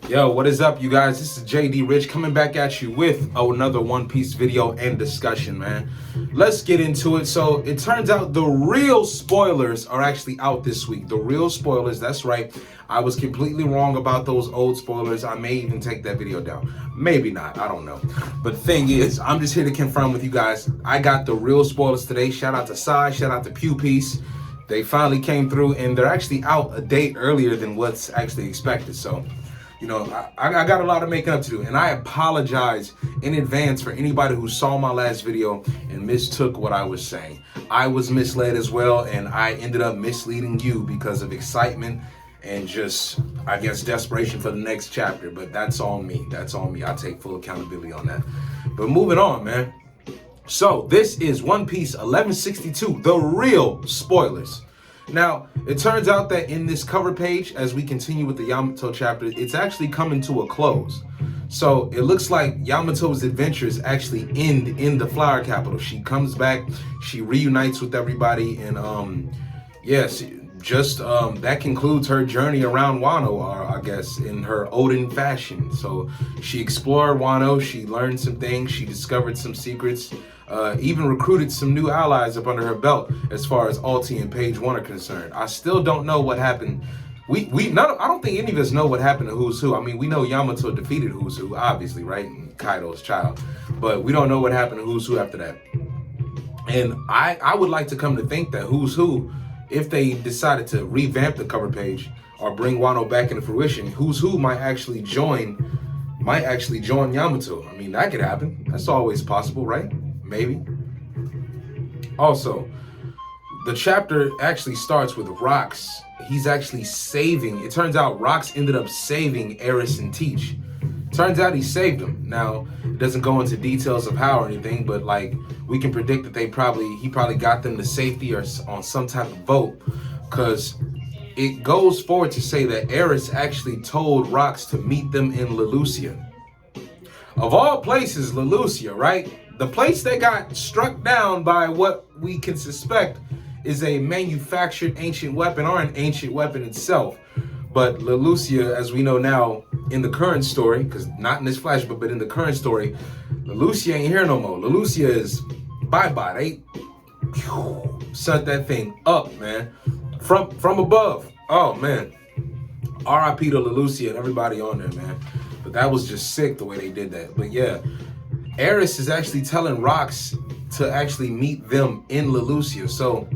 Yo, what is up, you guys? This is JD Rich coming back at you with another One Piece video and discussion, man. Let's get into it. So it turns out the real spoilers are actually out this week. The real spoilers, that's right. I was completely wrong about those old spoilers. I may even take that video down. Maybe not, I don't know. But the thing is, I'm just here to confirm with you guys. I got the real spoilers today. Shout out to Sai, shout out to Pew Piece. They finally came through and they're actually out a date earlier than what's actually expected. So, you know, I got a lot of making up to do, and I apologize in advance for anybody who saw my last video and mistook what I was saying. I was misled as well, and I ended up misleading you because of excitement and just, I guess, desperation for the next chapter. But that's on me. That's on me. I take full accountability on that. But moving on, man. So this is One Piece 1162, the real spoilers. Now, it turns out that in this cover page, as we continue with the Yamato chapter, it's actually coming to a close. So it looks like Yamato's adventures actually end in the Flower Capital. She comes back, she reunites with everybody, and yes, just that concludes her journey around Wano, I guess, in her Odin fashion. So she explored Wano, she learned some things, she discovered some secrets, even recruited some new allies up under her belt as far as Alti and Page One are concerned. I still don't know what happened. I don't think any of us know what happened to Who's Who. I mean, we know Yamato defeated Who's Who, obviously, right? And Kaido's child. But we don't know what happened to Who's Who after that. And I would like to come to think that Who's Who, if they decided to revamp the cover page or bring Wano back into fruition, Who's Who might actually join Yamato. I mean, that could happen. That's always possible, right? Maybe. Also, the chapter actually starts with Rox. He's actually saving. It turns out Rox ended up saving Eris and Teach. Turns out he saved them. Now, it doesn't go into details of how or anything, but like we can predict that he probably got them to safety or on some type of boat, because it goes forward to say that Eris actually told Rox to meet them in Lelucia. Of all places, Lelucia, right? The place that got struck down by what we can suspect is a manufactured ancient weapon or an ancient weapon itself. But Lelucia, as we know now in the current story, because not in this flashback, but in the current story, Lelucia ain't here no more. Lelucia is bye-bye. They set that thing up, man. From above. Oh, man. R.I.P. to Lelucia and everybody on there, man. But that was just sick the way they did that. But yeah, Eris is actually telling Rox to actually meet them in Lelucia. So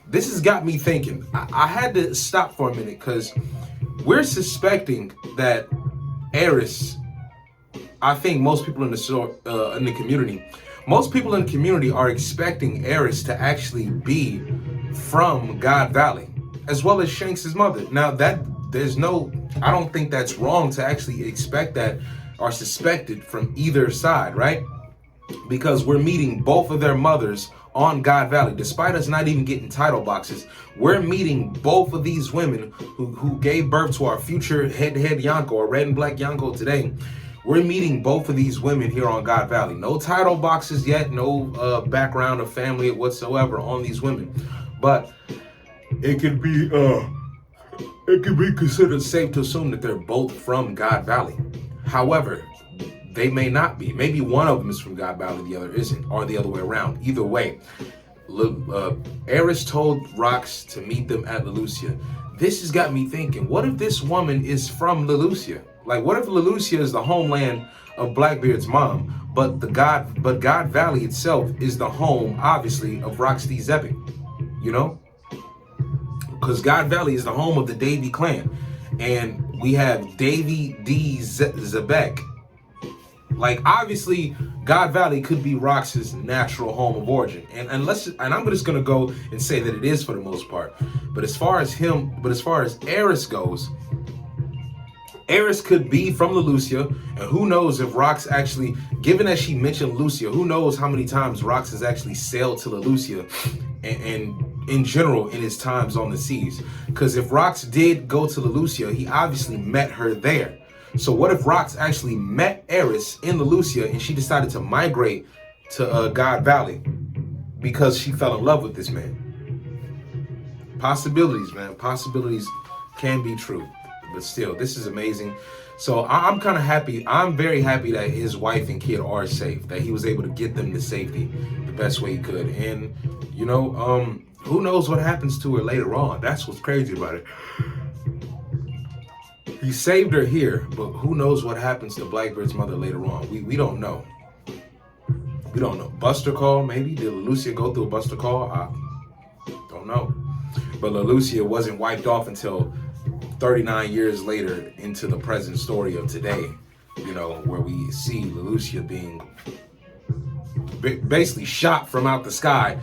this has got me thinking. I had to stop for a minute because we're suspecting that Eris, I think most people in the community, most people in the community are expecting Eris to actually be from God Valley, as well as Shanks' mother. Now I don't think that's wrong to actually expect that or suspect it from either side, right? Because we're meeting both of their mothers on God Valley. Despite us not even getting title boxes, we're meeting both of these women who gave birth to our future head-to-head Yonko, or red and black Yonko today. We're meeting both of these women here on God Valley. No title boxes yet, no background of family whatsoever on these women. But it could be considered safe to assume that they're both from God Valley. However, they may not be. Maybe one of them is from God Valley, the other isn't, or the other way around. Either way, Eris told Rox to meet them at Lelucia. This has got me thinking, what if this woman is from Lelucia? Like, what if Lelucia is the homeland of Blackbeard's mom, but God Valley itself is the home, obviously, of Roxy Zeppic, you know? Because God Valley is the home of the Davy clan. And we have Davy D. Zebek. Like, obviously, God Valley could be Rox's natural home of origin. And I'm just gonna go and say that it is for the most part. But as far as Eris goes, Eris could be from Lelucia, and who knows if Rox actually, given that she mentioned Lelucia, who knows how many times Rox has actually sailed to Lelucia and in general in his times on the seas. Because if Rox did go to Lelucia, he obviously met her there. So what if Rox actually met Eris in Lelucia and she decided to migrate to God Valley because she fell in love with this man? Possibilities, man. Possibilities can be true. but still, this is amazing. So I'm kind of happy. I'm very happy that his wife and kid are safe, that he was able to get them to safety the best way he could. And, you know, who knows what happens to her later on? That's what's crazy about it. He saved her here, but who knows what happens to Blackbeard's mother later on? We don't know. We don't know. Buster call, maybe? Did Lucia go through a Buster call? I don't know. But Lucia wasn't wiped off until 39 years later into the present story of today, you know, where we see Lucia being basically shot from out the sky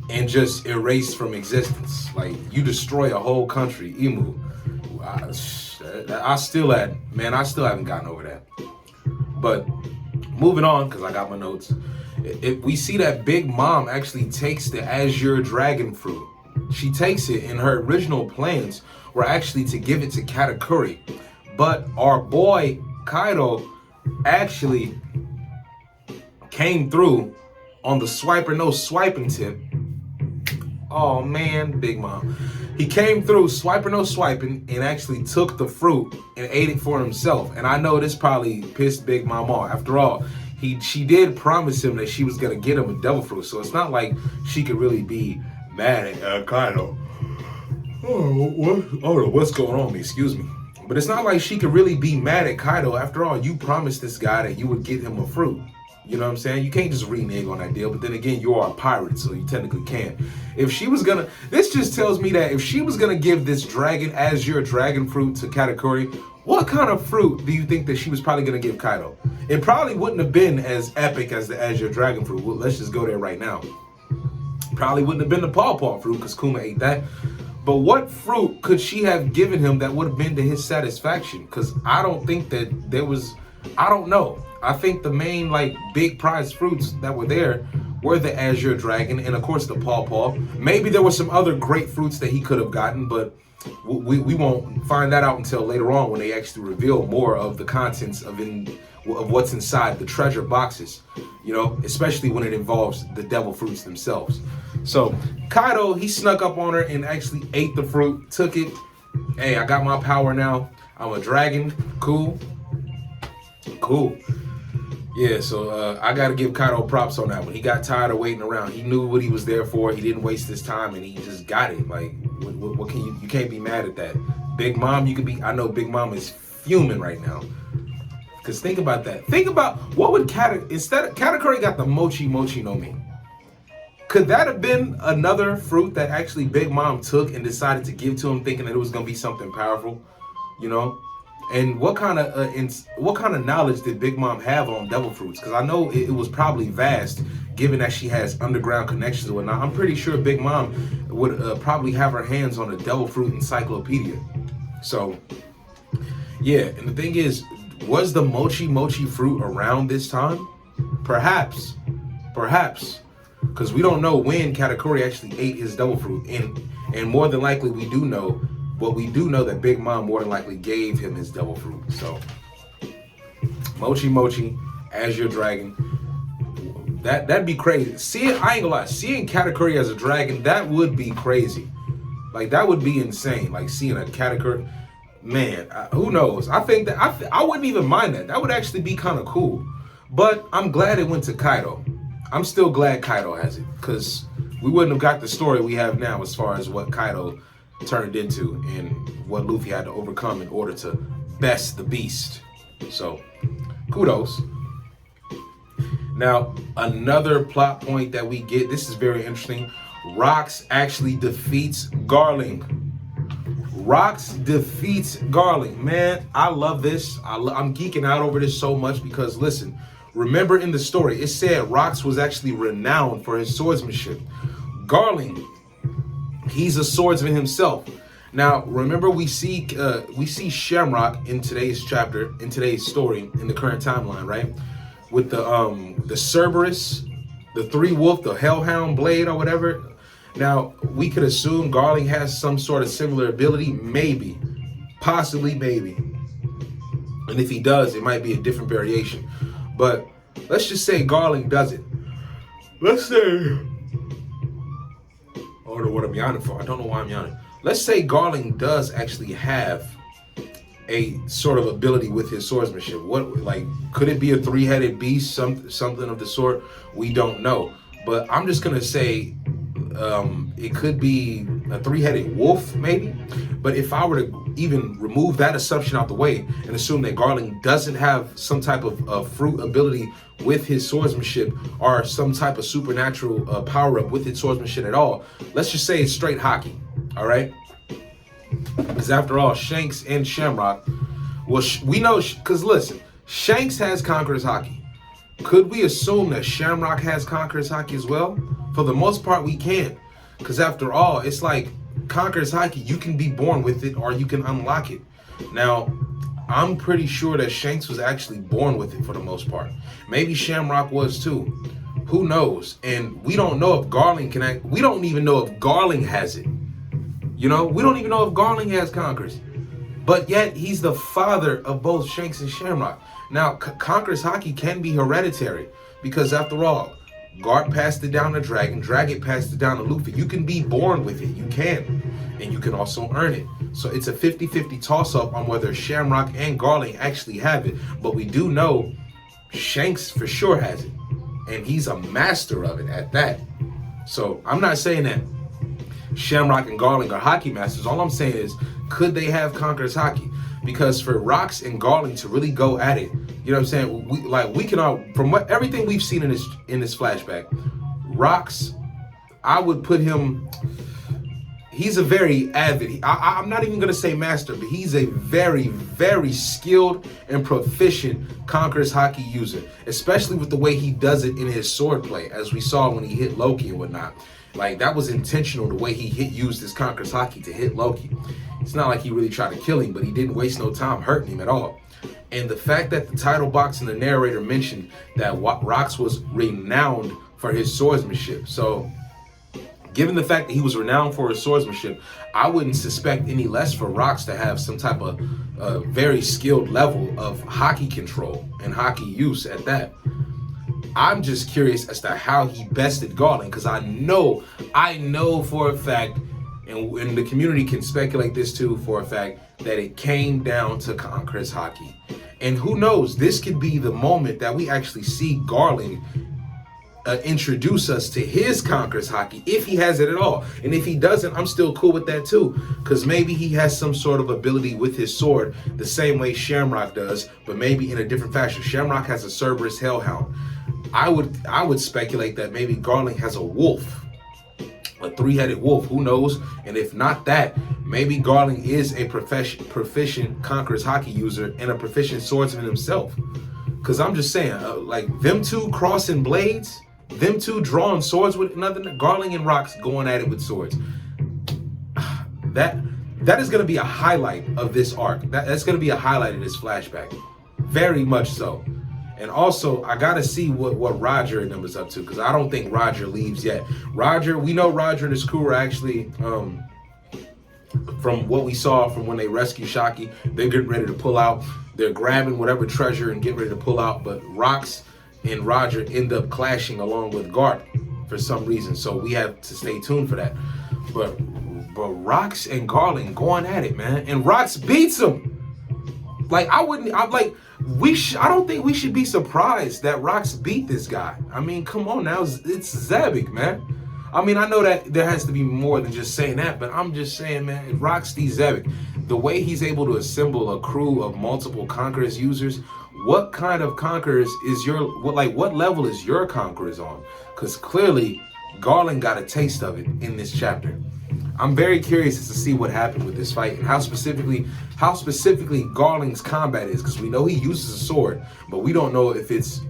and just erased from existence. Like, you destroy a whole country, Emu. I still haven't gotten over that. But moving on, because I got my notes. We see that Big Mom actually takes the Azure Dragon Fruit. She takes it, and her original plans were actually to give it to Katakuri. But our boy Kaido actually came through on the swiper no swiping tip. Oh man, Big Mom. He came through swiper no swiping and actually took the fruit and ate it for himself. And I know this probably pissed Big Mom off. After all, she did promise him that she was gonna get him a devil fruit. So it's not like she could really be mad at Kaido. Oh, what's going on with me? Excuse me. But it's not like she could really be mad at Kaido. After all, you promised this guy that you would get him a fruit. You know what I'm saying? You can't just renege on that deal. But then again, you are a pirate, so you technically can't. If she was gonna, this just tells me that if she was gonna give this dragon, Azure Dragon Fruit to Katakuri, what kind of fruit do you think that she was probably gonna give Kaido? It probably wouldn't have been as epic as the Azure Dragon Fruit. Well, let's just go there right now. Probably wouldn't have been the Paw Paw fruit because Kuma ate that. But what fruit could she have given him that would have been to his satisfaction? Because I don't think that there was, I don't know. I think the main like big prize fruits that were there were the Azure Dragon and of course the Paw Paw. Maybe there were some other great fruits that he could have gotten, but we won't find that out until later on when they actually reveal more of the contents of what's inside the treasure boxes, you know, especially when it involves the devil fruits themselves. So Kaido, he snuck up on her and actually ate the fruit, took it. Hey, I got my power now. I'm a dragon. Cool. Yeah, so I got to give Kaido props on that one. He got tired of waiting around. He knew what he was there for. He didn't waste his time, and he just got it. Like, what can you can't be mad at that. Big Mom, you could be, I know Big Mom is fuming right now. Because think about that. Think about what would Katakuri got the Mochi no Mi. Could that have been another fruit that actually Big Mom took and decided to give to him thinking that it was going to be something powerful, you know? And what kind of knowledge did Big Mom have on devil fruits? Because I know it was probably vast, given that she has underground connections and whatnot. I'm pretty sure Big Mom would probably have her hands on a devil fruit encyclopedia. So, yeah, and the thing is, was the Mochi fruit around this time? Perhaps. Because we don't know when Katakuri actually ate his devil fruit. And more than likely, we do know that Big Mom more than likely gave him his devil fruit. So, Mochi, Azure Dragon. That'd be crazy. I ain't gonna lie, seeing Katakuri as a dragon, that would be crazy. Like, that would be insane. Like, seeing a Katakuri, man, who knows? I think that I wouldn't even mind that. That would actually be kind of cool. But I'm glad it went to Kaido. I'm still glad Kaido has it, because we wouldn't have got the story we have now as far as what Kaido turned into and what Luffy had to overcome in order to best the beast. So, kudos. Now, another plot point that we get, this is very interesting. Rox actually defeats Garling. Rox defeats Garling. Man, I love this. I'm geeking out over this so much because, listen, remember in the story, it said Rox was actually renowned for his swordsmanship. Garling, he's a swordsman himself. Now, remember we see Shamrock in today's chapter, in today's story, in the current timeline, right? With the Cerberus, the Three Wolf, the Hellhound blade or whatever. Now, we could assume Garling has some sort of similar ability, maybe, possibly, maybe. And if he does, it might be a different variation. But let's just say Garling does it. Let's say, I don't know what I'm yawning for. I don't know why I'm yawning. Let's say Garling does actually have a sort of ability with his swordsmanship. What, like, could it be a three-headed beast, something of the sort? We don't know. But I'm just gonna say it could be a three-headed wolf, maybe. But if I were to even remove that assumption out the way and assume that Garling doesn't have some type of fruit ability with his swordsmanship or some type of supernatural power-up with his swordsmanship at all, let's just say it's straight hockey, all right? Because after all, Shanks and Shamrock, well, we know, because listen, Shanks has Conqueror's Haki. Could we assume that Shamrock has Conqueror's Haki as well? For the most part, we can. Because after all, it's like Conqueror's Haki, you can be born with it or you can unlock it. Now, I'm pretty sure that Shanks was actually born with it for the most part. Maybe Shamrock was too. Who knows? And we don't know if Garling can we don't even know if Garling has it. You know, we don't even know if Garling has Conquerors. But yet, he's the father of both Shanks and Shamrock. Now, Conqueror's Haki can be hereditary. Because after all, Garp passed it down to Dragon. Dragon passed it down to Luffy. You can be born with it. You can. And you can also earn it. So it's a 50-50 toss-up on whether Shamrock and Garling actually have it. But we do know Shanks for sure has it. And he's a master of it at that. So I'm not saying that Shamrock and Garling are hockey masters. All I'm saying is, could they have Conqueror's Haki? Because for Rocks and Garling to really go at it, you know what I'm saying? We can all, from what everything we've seen in this flashback, Rocks, I would put him. He's a very avid. I'm not even gonna say master, but he's a very, very skilled and proficient Conqueror's Haki user, especially with the way he does it in his swordplay, as we saw when he hit Loki and whatnot. Like, that was intentional, the way he used his Conqueror's Haki to hit Loki. It's not like he really tried to kill him, but he didn't waste no time hurting him at all. And the fact that the title box and the narrator mentioned that Rocks was renowned for his swordsmanship. So, given the fact that he was renowned for his swordsmanship, I wouldn't suspect any less for Rocks to have some type of very skilled level of Haki control and Haki use at that. I'm just curious as to how he bested Garling, because I know for a fact, and the community can speculate this too for a fact, that it came down to Conqueror's Haki. And who knows, this could be the moment that we actually see Garling introduce us to his Conqueror's Haki, if he has it at all. And if he doesn't, I'm still cool with that too, because maybe he has some sort of ability with his sword the same way Shamrock does, but maybe in a different fashion. Shamrock has a Cerberus Hellhound. I would speculate that maybe Garling has a wolf, a three-headed wolf, who knows? And if not that, maybe Garling is a proficient Conqueror's Haki user and a proficient swordsman himself. Because I'm just saying, like, them two crossing blades, them two drawing swords with another, Garling and Rocks going at it with swords. That is going to be a highlight of this arc. That's going to be a highlight of this flashback. Very much so. And also, I got to see what Roger and them is up to, because I don't think Roger leaves yet. We know Roger and his crew are actually, from what we saw from when they rescued Shaki, they're getting ready to pull out. They're grabbing whatever treasure and getting ready to pull out. But Rocks and Roger end up clashing along with Garp for some reason. So we have to stay tuned for that. But Rocks and Garling going at it, man. And Rocks beats him. Like, I don't think we should be surprised that Rocks beat this guy. I mean, come on now, it's Zabik, man. I mean, I know that there has to be more than just saying that, but I'm just saying, man, Rocks beats Zabik. The way he's able to assemble a crew of multiple Conquerors users, what kind of Conquerors is what level is your Conquerors on? Because clearly, Garling got a taste of it in this chapter. I'm very curious to see what happened with this fight and how specifically Garling's combat is, because we know he uses a sword, but we don't know if it's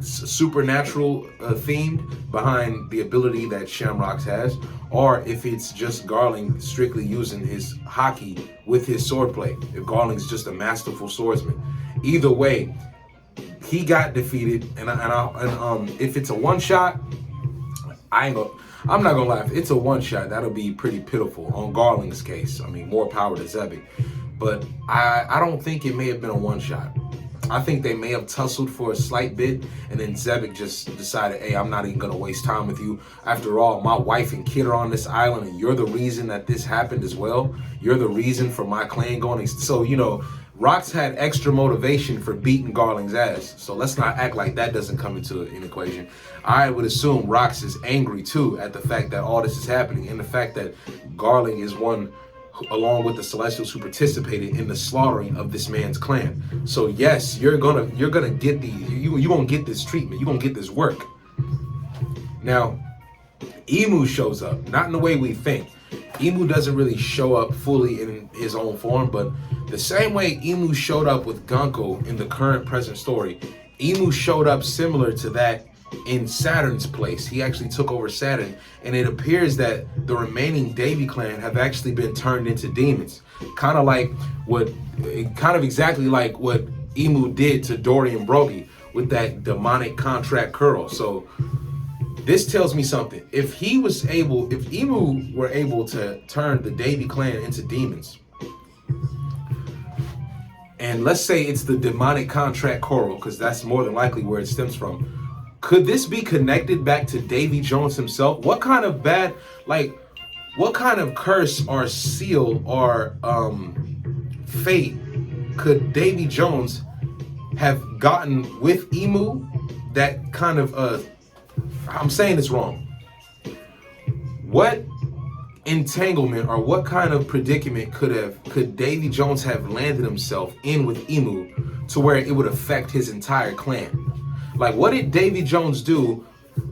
supernatural themed behind the ability that Shamrocks has, or if it's just Garling strictly using his Haki with his swordplay. If Garling's just a masterful swordsman, either way, he got defeated. And if it's a one shot, I'm not gonna lie, if it's a one shot, that'll be pretty pitiful on Garling's case. I mean, more power to Zabik. But I don't think it may have been a one shot. I think they may have tussled for a slight bit, and then Zabik just decided, hey, I'm not even gonna waste time with you. After all, my wife and kid are on this island, and you're the reason that this happened as well. You're the reason for my clan going. So, you know, Rox had extra motivation for beating Garling's ass. So let's not act like that doesn't come into an equation. I would assume Rox is angry too at the fact that all this is happening and the fact that Garling is one along with the Celestials who participated in the slaughtering of this man's clan. So yes, you're gonna get you gonna get this treatment. You're gonna get this work. Now, Emu shows up, not in the way we think. Emu doesn't really show up fully in his own form, but the same way Emu showed up with Gunko in the current present story, Emu showed up similar to that in Saturn's place. He actually took over Saturn, and it appears that the remaining Davy clan have actually been turned into demons. Kind of exactly like what Emu did to Dorian Broggie with that demonic contract curl. So this tells me something. If Emu were able to turn the Davy clan into demons, and let's say it's the demonic contract coral, because that's more than likely where it stems from, could this be connected back to Davy Jones himself? What kind of curse or seal or fate could Davy Jones have gotten with Emu that kind of I'm saying this wrong. What entanglement or what kind of predicament could Davy Jones have landed himself in with Emu to where it would affect his entire clan? Like, what did Davy Jones do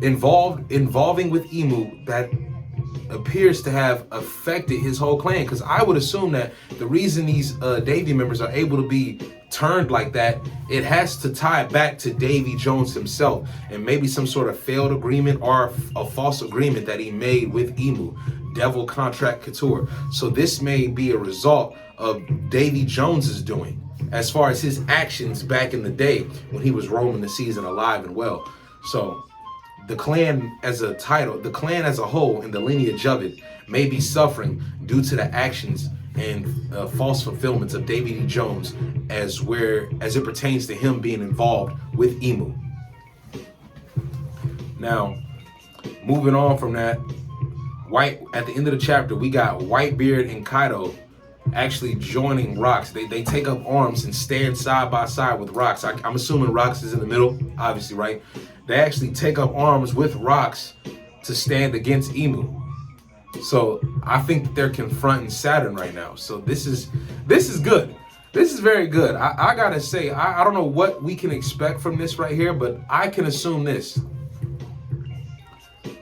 involving with Emu that appears to have affected his whole clan? Because I would assume that the reason these Davy members are able to be turned like that, it has to tie back to Davy Jones himself and maybe some sort of failed agreement or a false agreement that he made with Emu, Devil Contract Couture. So this may be a result of Davy Jones's doing, as far as his actions back in the day when he was roaming the season alive and well. So the clan as a title, the clan as a whole and the lineage of it may be suffering due to the actions and false fulfillments of Davy D. Jones as it pertains to him being involved with Emu. Now, moving on from that, at the end of the chapter, we got Whitebeard and Kaido actually joining Rox. They take up arms and stand side by side with Rox. I'm assuming Rox is in the middle, obviously, right? They actually take up arms with Rox to stand against Emu. So I think that they're confronting Saturn right now. So this is good. This is very good. I gotta say, I don't know what we can expect from this right here, but I can assume this.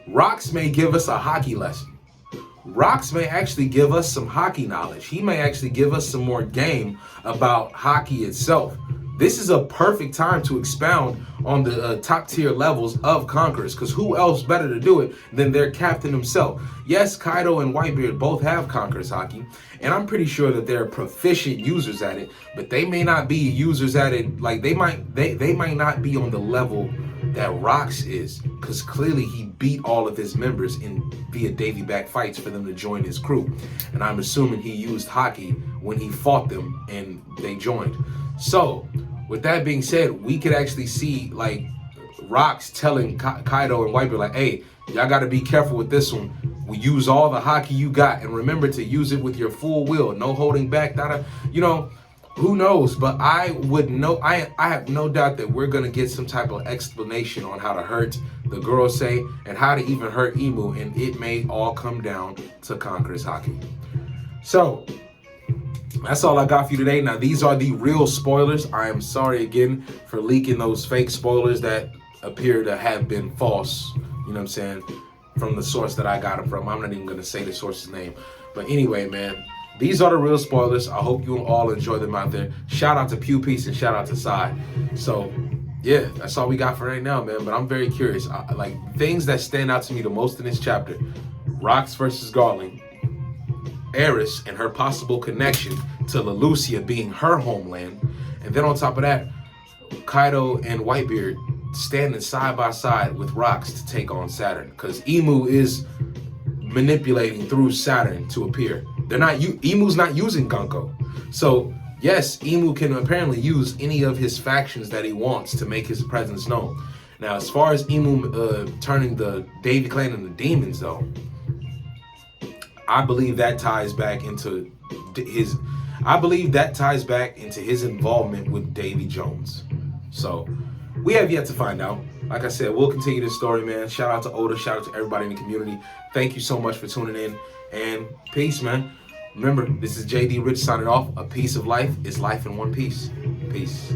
Rox may give us a hockey lesson. Rox may actually give us some hockey knowledge. He may actually give us some more game about hockey itself. This is a perfect time to expound on the top tier levels of Conquerors, because who else better to do it than their captain himself? Yes, Kaido and Whitebeard both have Conquerors hockey, and I'm pretty sure that they're proficient users at it, but they may not be users at it, like they might not be on the level that Rox is, because clearly he beat all of his members via Davy back fights for them to join his crew. And I'm assuming he used hockey when he fought them and they joined. So with that being said, we could actually see like Rox telling Kaido and Whitebeard like, hey, y'all got to be careful with this one. We use all the hockey you got, and remember to use it with your full will, no holding back. Who knows? But I have no doubt that we're gonna get some type of explanation on how to hurt the Gorosei and how to even hurt Emu, and it may all come down to Conquerors hockey. So that's all I got for you today. Now, these are the real spoilers. I am sorry again for leaking those fake spoilers that appear to have been false. You know what I'm saying? From the source that I got them from. I'm not even gonna say the source's name. But anyway, man. These are the real spoilers. I hope you all enjoy them out there. Shout out to Pew Peace and shout out to Sai. So, yeah, that's all we got for right now, man. But I'm very curious. Like, things that stand out to me the most in this chapter. Rox versus Garling. Eris and her possible connection to Lelucia being her homeland. And then on top of that, Kaido and Whitebeard standing side by side with Rox to take on Saturn. Because Emu is manipulating through Saturn to appear. Emu's not using Gunko. So yes, Emu can apparently use any of his factions that he wants to make his presence known. Now, as far as Emu turning the Davy clan into demons, though, I believe that ties back into his. I believe that ties back into his involvement with Davy Jones. So we have yet to find out. Like I said, we'll continue this story, man. Shout out to Oda. Shout out to everybody in the community. Thank you so much for tuning in. And peace, man. Remember, this is JD Rich signing off. A piece of life is life in one piece. Peace.